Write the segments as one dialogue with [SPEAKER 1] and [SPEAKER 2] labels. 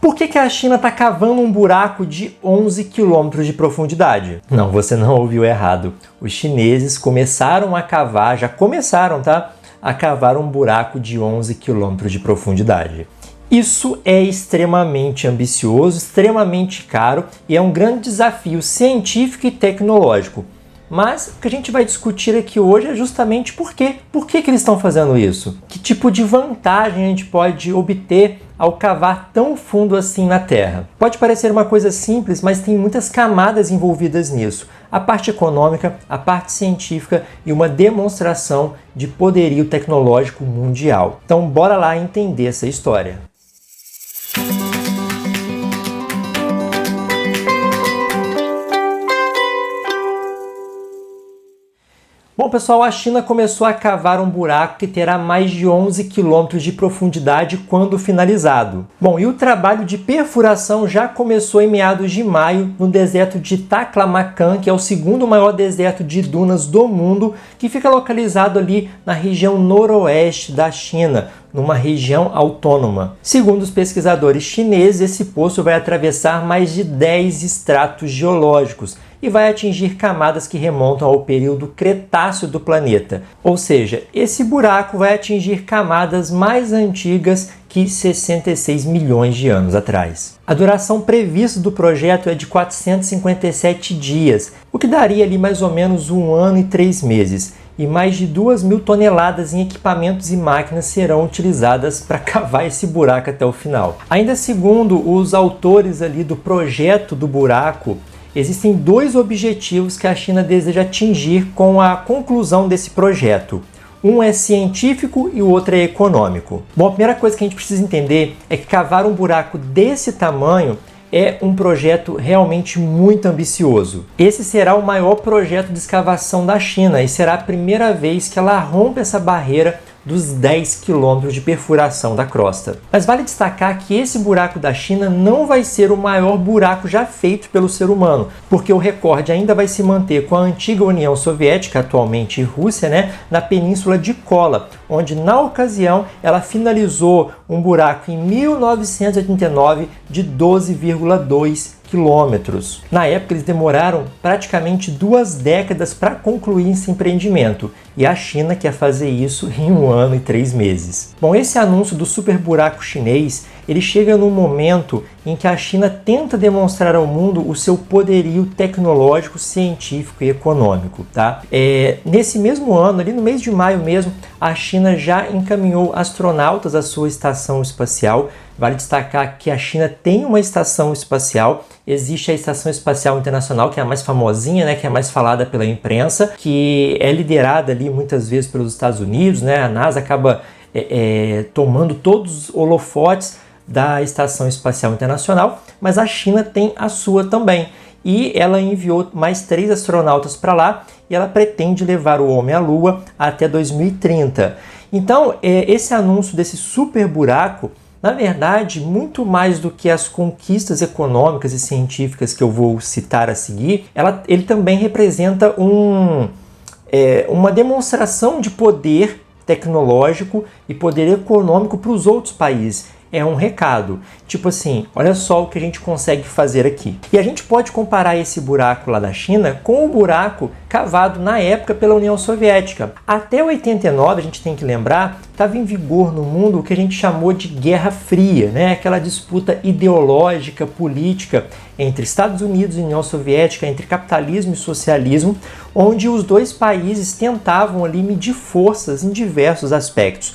[SPEAKER 1] Por que a China está cavando um buraco de 11 quilômetros de profundidade? Não, você não ouviu errado. Os chineses começaram a cavar, já começaram, tá? A cavar um buraco de 11 quilômetros de profundidade. Isso é extremamente ambicioso, extremamente caro e é um grande desafio científico e tecnológico. Mas o que a gente vai discutir aqui hoje é justamente por quê. Por que eles estão fazendo isso? Que tipo de vantagem a gente pode obter ao cavar tão fundo assim na Terra? Pode parecer uma coisa simples, mas tem muitas camadas envolvidas nisso. A parte econômica, a parte científica e uma demonstração de poderio tecnológico mundial. Então bora lá entender essa história. Bom, pessoal, a China começou a cavar um buraco que terá mais de 11 quilômetros de profundidade quando finalizado. Bom, e o trabalho de perfuração já começou em meados de maio no deserto de Taklamakan, que é o segundo maior deserto de dunas do mundo, que fica localizado ali na região noroeste da China, numa região autônoma. Segundo os pesquisadores chineses, esse poço vai atravessar mais de 10 estratos geológicos e vai atingir camadas que remontam ao período Cretáceo do planeta. Ou seja, esse buraco vai atingir camadas mais antigas que 66 milhões de anos atrás. A duração prevista do projeto é de 457 dias, o que daria ali mais ou menos 1 ano e 3 meses. E mais de 2.000 toneladas em equipamentos e máquinas serão utilizadas para cavar esse buraco até o final. Ainda segundo os autores ali do projeto do buraco, existem 2 objetivos que a China deseja atingir com a conclusão desse projeto. Um é científico e o outro é econômico. Bom, a primeira coisa que a gente precisa entender é que cavar um buraco desse tamanho é um projeto realmente muito ambicioso. Esse será o maior projeto de escavação da China e será a primeira vez que ela rompe essa barreira dos 10 quilômetros de perfuração da crosta. Mas vale destacar que esse buraco da China não vai ser o maior buraco já feito pelo ser humano, porque o recorde ainda vai se manter com a antiga União Soviética, atualmente Rússia, na Península de Kola, onde na ocasião ela finalizou um buraco em 1989 de 12,2 quilômetros. Na época eles demoraram praticamente 2 décadas para concluir esse empreendimento e a China quer fazer isso em 1 ano e 3 meses. Bom, esse anúncio do super buraco chinês, ele chega num momento em que a China tenta demonstrar ao mundo o seu poderio tecnológico, científico e econômico, tá? Nesse mesmo ano, ali no mês de maio mesmo, a China já encaminhou astronautas à sua estação espacial. Vale destacar que a China tem uma estação espacial, existe a Estação Espacial Internacional, que é a mais famosinha, que é a mais falada pela imprensa, que é liderada ali muitas vezes pelos Estados Unidos, A NASA acaba tomando todos os holofotes da Estação Espacial Internacional, mas a China tem a sua também. E ela enviou mais 3 astronautas para lá e ela pretende levar o homem à Lua até 2030. Então, esse anúncio desse super buraco, na verdade, muito mais do que as conquistas econômicas e científicas que eu vou citar a seguir, ele também representa uma demonstração de poder tecnológico e poder econômico para os outros países. É um recado, tipo assim, olha só o que a gente consegue fazer aqui. E a gente pode comparar esse buraco lá da China com o buraco cavado na época pela União Soviética. Até 89, a gente tem que lembrar, estava em vigor no mundo o que a gente chamou de Guerra Fria, aquela disputa ideológica, política entre Estados Unidos e União Soviética, entre capitalismo e socialismo, onde os dois países tentavam ali medir forças em diversos aspectos,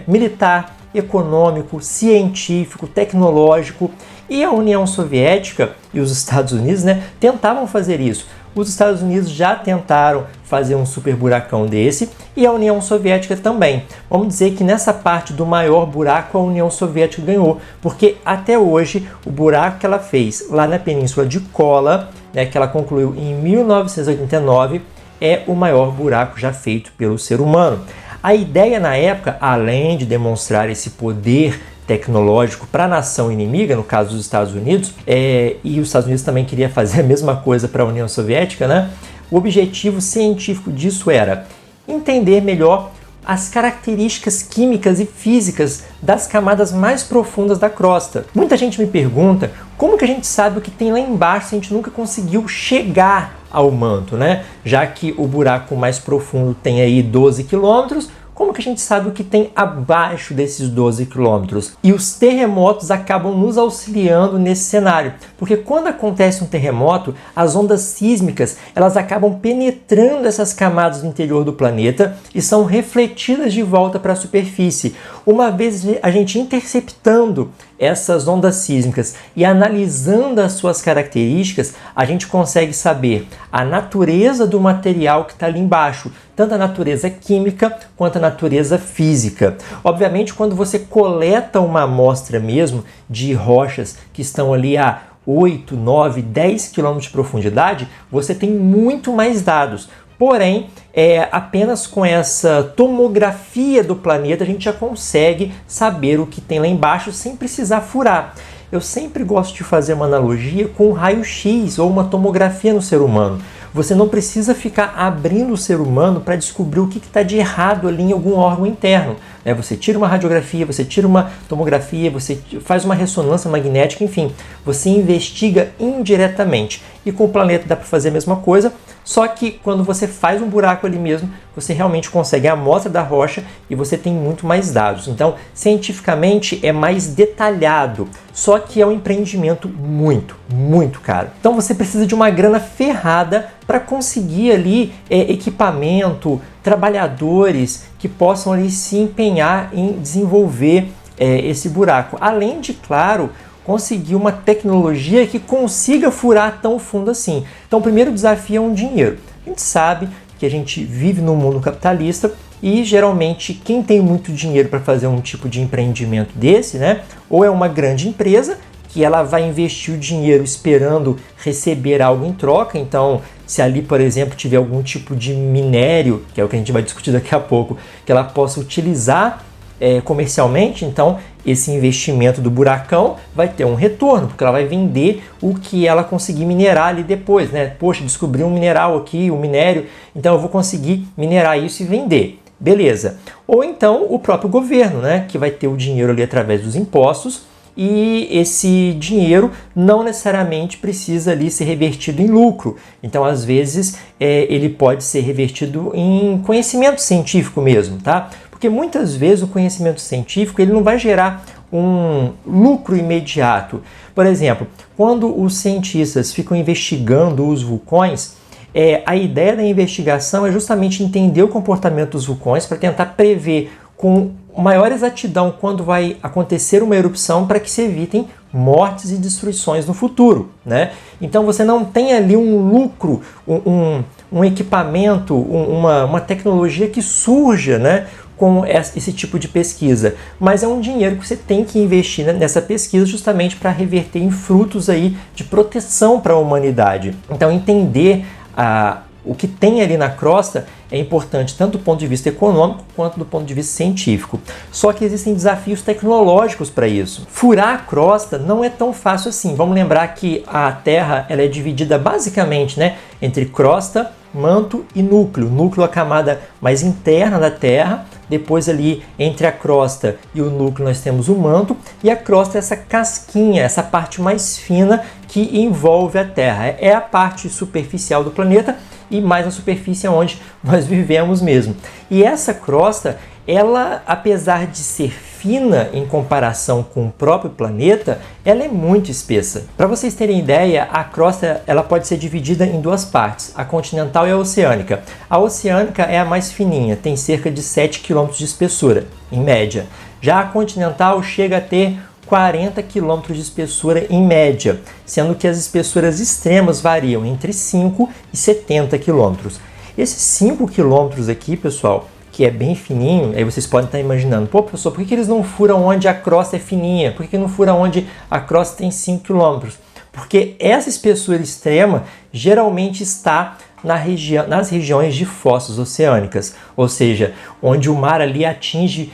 [SPEAKER 1] militar, econômico, científico, tecnológico, e a União Soviética e os Estados Unidos tentavam fazer isso. Os Estados Unidos já tentaram fazer um super buracão desse e a União Soviética também. Vamos dizer que nessa parte do maior buraco a União Soviética ganhou, porque até hoje o buraco que ela fez lá na Península de Kola, que ela concluiu em 1989, é o maior buraco já feito pelo ser humano. A ideia na época, além de demonstrar esse poder tecnológico para a nação inimiga, no caso dos Estados Unidos, e os Estados Unidos também queria fazer a mesma coisa para a União Soviética, o objetivo científico disso era entender melhor as características químicas e físicas das camadas mais profundas da crosta. Muita gente me pergunta como que a gente sabe o que tem lá embaixo se a gente nunca conseguiu chegar ao manto, né? Já que o buraco mais profundo tem aí 12 quilômetros, como que a gente sabe o que tem abaixo desses 12 quilômetros? E os terremotos acabam nos auxiliando nesse cenário, porque quando acontece um terremoto, as ondas sísmicas elas acabam penetrando essas camadas do interior do planeta e são refletidas de volta para a superfície. Uma vez a gente interceptando essas ondas sísmicas e analisando as suas características, a gente consegue saber a natureza do material que está ali embaixo, tanto a natureza química quanto a natureza física. Obviamente, quando você coleta uma amostra mesmo de rochas que estão ali a 8, 9, 10 km de profundidade, você tem muito mais dados. Porém, apenas com essa tomografia do planeta a gente já consegue saber o que tem lá embaixo sem precisar furar. Eu sempre gosto de fazer uma analogia com um raio-x ou uma tomografia no ser humano. Você não precisa ficar abrindo o ser humano para descobrir o que está de errado ali em algum órgão interno. Você tira uma radiografia, você tira uma tomografia, você faz uma ressonância magnética, enfim, você investiga indiretamente. E com o planeta dá para fazer a mesma coisa, só que quando você faz um buraco ali mesmo, você realmente consegue a amostra da rocha e você tem muito mais dados. Então, cientificamente é mais detalhado, só que é um empreendimento muito caro. Então você precisa de uma grana ferrada para conseguir ali equipamento, trabalhadores que possam ali se empenhar em desenvolver esse buraco. Além de, claro, conseguir uma tecnologia que consiga furar tão fundo assim. Então o primeiro desafio é um dinheiro. A gente sabe que a gente vive num mundo capitalista e geralmente quem tem muito dinheiro para fazer um tipo de empreendimento desse, né, ou é uma grande empresa que ela vai investir o dinheiro esperando receber algo em troca. Então, se ali, por exemplo, tiver algum tipo de minério, que é o que a gente vai discutir daqui a pouco, que ela possa utilizar comercialmente, então esse investimento do buracão vai ter um retorno, porque ela vai vender o que ela conseguir minerar ali depois, né? Poxa, descobri um mineral aqui, um minério, então eu vou conseguir minerar isso e vender. Beleza. Ou então o próprio governo, né? Que vai ter o dinheiro ali através dos impostos, e esse dinheiro não necessariamente precisa ali ser revertido em lucro. Então, às vezes, ele pode ser revertido em conhecimento científico mesmo, tá? Porque muitas vezes o conhecimento científico ele não vai gerar um lucro imediato. Por exemplo, quando os cientistas ficam investigando os vulcões, a ideia da investigação é justamente entender o comportamento dos vulcões para tentar prever com maior exatidão quando vai acontecer uma erupção para que se evitem mortes e destruições no futuro, né? Então você não tem ali um lucro, um equipamento, uma tecnologia que surja, né, com esse tipo de pesquisa, mas é um dinheiro que você tem que investir nessa pesquisa justamente para reverter em frutos aí de proteção para a humanidade. Então entender o que tem ali na crosta é importante tanto do ponto de vista econômico quanto do ponto de vista científico. Só que existem desafios tecnológicos para isso. Furar a crosta não é tão fácil assim. Vamos lembrar que a Terra ela é dividida basicamente, né, entre crosta, manto e núcleo. Núcleo é a camada mais interna da Terra, depois ali entre a crosta e o núcleo nós temos o manto, e a crosta é essa casquinha, essa parte mais fina que envolve a Terra. É a parte superficial do planeta e mais na superfície onde nós vivemos mesmo. E essa crosta, ela, apesar de ser fina em comparação com o próprio planeta, ela é muito espessa. Para vocês terem ideia, a crosta ela pode ser dividida em duas partes, a continental e a oceânica. A oceânica é a mais fininha, tem cerca de 7 km de espessura, em média. Já a continental chega a ter 40 km de espessura em média, sendo que as espessuras extremas variam entre 5 e 70 km. Esses 5 km aqui, pessoal, que é bem fininho, aí vocês podem estar imaginando, pô, professor, por que eles não furam onde a crosta é fininha? Por que não furam onde a crosta tem 5 km? Porque essa espessura extrema geralmente está nas regiões de fossas oceânicas, ou seja, onde o mar ali atinge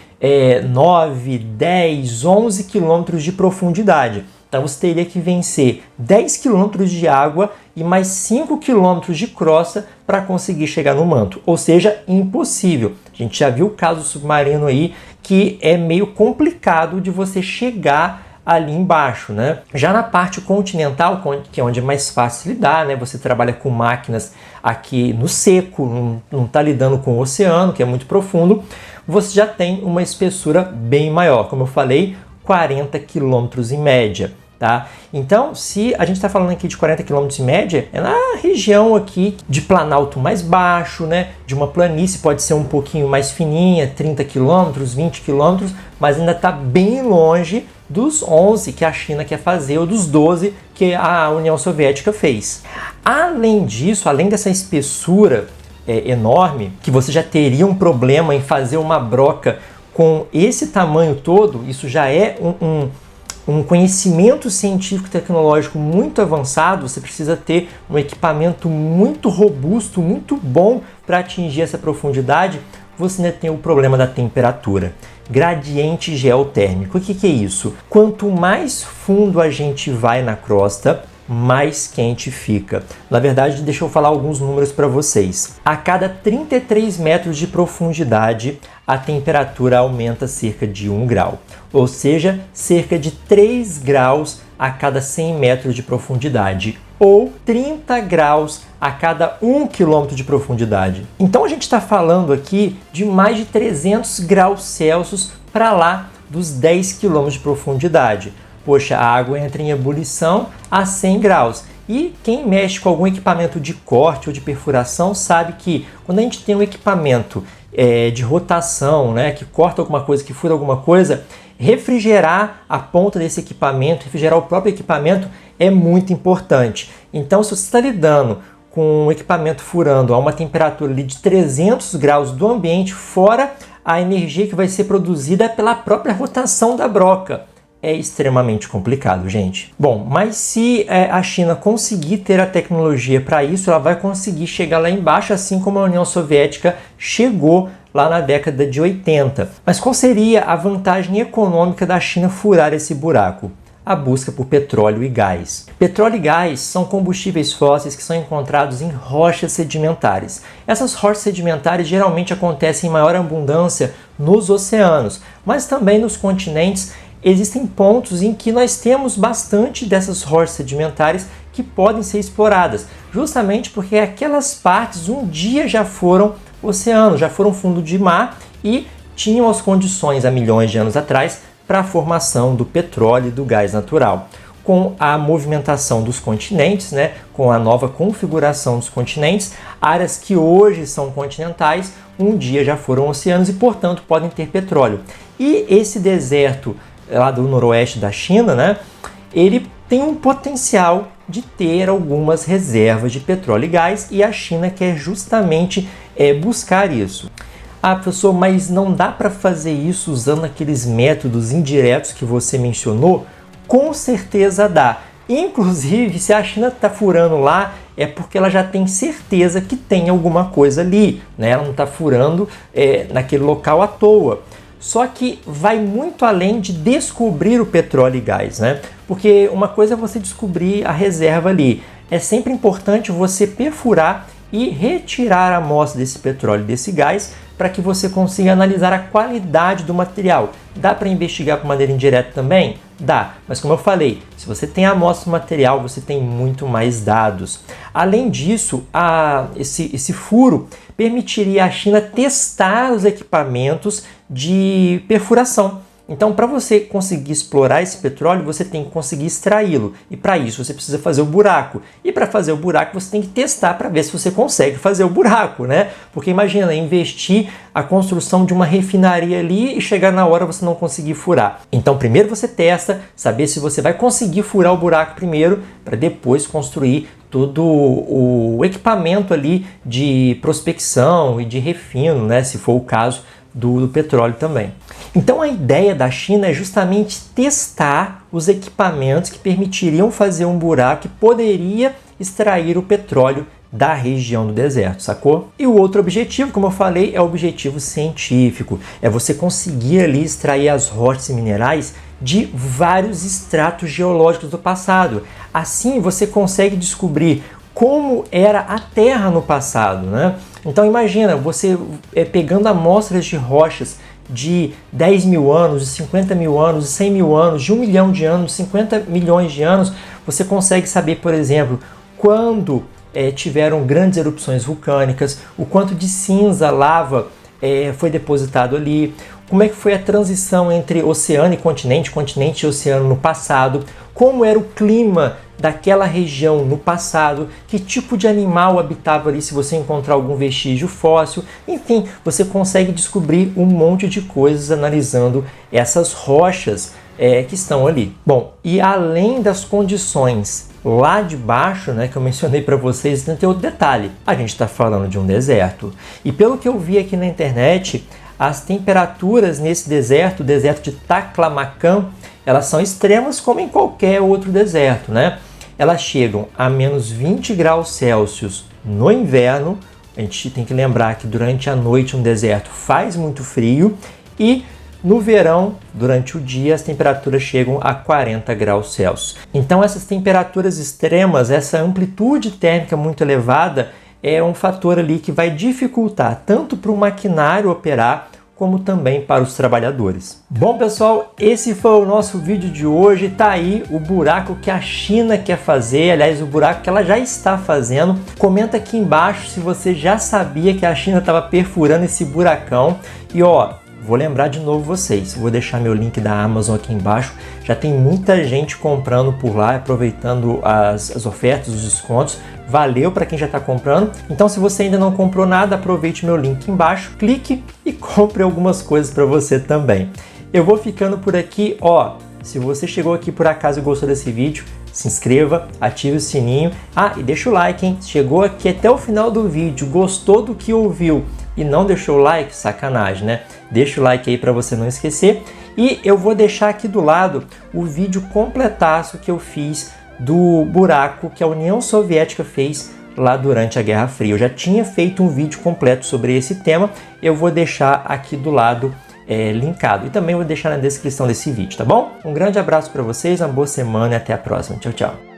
[SPEAKER 1] 9, 10, 11 quilômetros de profundidade. Então você teria que vencer 10 quilômetros de água e mais 5 quilômetros de crosta para conseguir chegar no manto. Ou seja, impossível. A gente já viu o caso submarino aí que é meio complicado de você chegar ali embaixo, né? Já na parte continental, que é onde é mais fácil lidar, né? Você trabalha com máquinas aqui no seco, não está lidando com o oceano, que é muito profundo, você já tem uma espessura bem maior. Como eu falei, 40 quilômetros em média. Tá? Então, se a gente está falando aqui de 40 km em média, é na região aqui de planalto mais baixo, né? De uma planície pode ser um pouquinho mais fininha, 30 km, 20 km, mas ainda está bem longe dos 11 que a China quer fazer ou dos 12 que a União Soviética fez. Além disso, além dessa espessura enorme, que você já teria um problema em fazer uma broca com esse tamanho todo, isso já é um conhecimento científico e tecnológico muito avançado. Você precisa ter um equipamento muito robusto, muito bom para atingir essa profundidade. Você ainda tem o problema da temperatura. Gradiente geotérmico. O que é isso? Quanto mais fundo a gente vai na crosta, mais quente fica. Na verdade, deixa eu falar alguns números para vocês. A cada 33 metros de profundidade, a temperatura aumenta cerca de 1 grau, ou seja, cerca de 3 graus a cada 100 metros de profundidade, ou 30 graus a cada 1 quilômetro de profundidade. Então a gente está falando aqui de mais de 300 graus Celsius para lá dos 10 quilômetros de profundidade. Poxa, a água entra em ebulição a 100 graus. E quem mexe com algum equipamento de corte ou de perfuração sabe que quando a gente tem um equipamento de rotação, né, que corta alguma coisa, que fura alguma coisa, refrigerar a ponta desse equipamento, refrigerar o próprio equipamento é muito importante. Então, se você está lidando com um equipamento furando a uma temperatura ali de 300 graus do ambiente, fora a energia que vai ser produzida pela própria rotação da broca, é extremamente complicado, gente. Bom, mas se a China conseguir ter a tecnologia para isso, ela vai conseguir chegar lá embaixo, assim como a União Soviética chegou lá na década de 80. Mas qual seria a vantagem econômica da China furar esse buraco? A busca por petróleo e gás. Petróleo e gás são combustíveis fósseis que são encontrados em rochas sedimentares. Essas rochas sedimentares geralmente acontecem em maior abundância nos oceanos, mas também nos continentes. Existem pontos em que nós temos bastante dessas rochas sedimentares que podem ser exploradas, justamente porque aquelas partes um dia já foram oceano, já foram fundo de mar e tinham as condições há milhões de anos atrás para a formação do petróleo e do gás natural. Com a movimentação dos continentes, né, com a nova configuração dos continentes, áreas que hoje são continentais, um dia já foram oceanos e, portanto, podem ter petróleo. E esse deserto lá do noroeste da China, né, ele tem um potencial de ter algumas reservas de petróleo e gás e a China quer justamente buscar isso. Ah, professor, mas não dá para fazer isso usando aqueles métodos indiretos que você mencionou? Com certeza dá. Inclusive, se a China está furando lá, é porque ela já tem certeza que tem alguma coisa ali, né? Ela não está furando naquele local à toa. Só que vai muito além de descobrir o petróleo e gás, né? Porque uma coisa é você descobrir a reserva ali. É sempre importante você perfurar e retirar a amostra desse petróleo e desse gás para que você consiga analisar a qualidade do material. Dá para investigar de maneira indireta também? Dá, mas como eu falei, se você tem a amostra do material, você tem muito mais dados. Além disso, esse furo permitiria à China testar os equipamentos de perfuração. Então, para você conseguir explorar esse petróleo, você tem que conseguir extraí-lo. E para isso, você precisa fazer o buraco. E para fazer o buraco, você tem que testar para ver se você consegue fazer o buraco, né? Porque imagina, investir a construção de uma refinaria ali e chegar na hora você não conseguir furar. Então, primeiro você testa, saber se você vai conseguir furar o buraco primeiro, para depois construir todo o equipamento ali de prospecção e de refino, né? Se for o caso do petróleo também. Então a ideia da China é justamente testar os equipamentos que permitiriam fazer um buraco que poderia extrair o petróleo da região do deserto, sacou? E o outro objetivo, como eu falei, é o objetivo científico. É você conseguir ali extrair as rochas e minerais de vários estratos geológicos do passado. Assim você consegue descobrir como era a Terra no passado, né? Então imagina, você pegando amostras de rochas de 10 mil anos, de 50 mil anos, de 100 mil anos, de 1 milhão de anos, 50 milhões de anos, você consegue saber, por exemplo, quando tiveram grandes erupções vulcânicas, o quanto de cinza, lava foi depositado ali, como é que foi a transição entre oceano e continente, continente e oceano no passado, como era o clima daquela região no passado, que tipo de animal habitava ali se você encontrar algum vestígio fóssil, enfim, você consegue descobrir um monte de coisas analisando essas rochas que estão ali. Bom, e além das condições lá de baixo, né, que eu mencionei para vocês, tem outro detalhe. A gente está falando de um deserto. E pelo que eu vi aqui na internet, as temperaturas nesse deserto, o deserto de Taklamakan, elas são extremas como em qualquer outro deserto, né? Elas chegam a menos 20 graus Celsius no inverno. A gente tem que lembrar que durante a noite um deserto faz muito frio e no verão, durante o dia, as temperaturas chegam a 40 graus Celsius. Então essas temperaturas extremas, essa amplitude térmica muito elevada é um fator ali que vai dificultar tanto para o maquinário operar como também para os trabalhadores. Bom pessoal, esse foi o nosso vídeo de hoje. Tá aí o buraco que a China quer fazer, aliás, o buraco que ela já está fazendo. Comenta aqui embaixo se você já sabia que a China estava perfurando esse buracão. E ó, vou lembrar de novo vocês, vou deixar meu link da Amazon aqui embaixo. Já tem muita gente comprando por lá, aproveitando as ofertas, os descontos. Valeu para quem já está comprando. Então, se você ainda não comprou nada, aproveite meu link embaixo, clique e compre algumas coisas para você também. Eu vou ficando por aqui. Ó, se você chegou aqui por acaso e gostou desse vídeo, se inscreva, ative o sininho. Ah, e deixa o like, hein? Chegou aqui até o final do vídeo, gostou do que ouviu e não deixou o like? Sacanagem, né? Deixa o like aí para você não esquecer. E eu vou deixar aqui do lado o vídeo completaço que eu fiz do buraco que a União Soviética fez lá durante a Guerra Fria. Eu já tinha feito um vídeo completo sobre esse tema, eu vou deixar aqui do lado linkado. E também vou deixar na descrição desse vídeo, tá bom? Um grande abraço para vocês, uma boa semana e até a próxima. Tchau, tchau.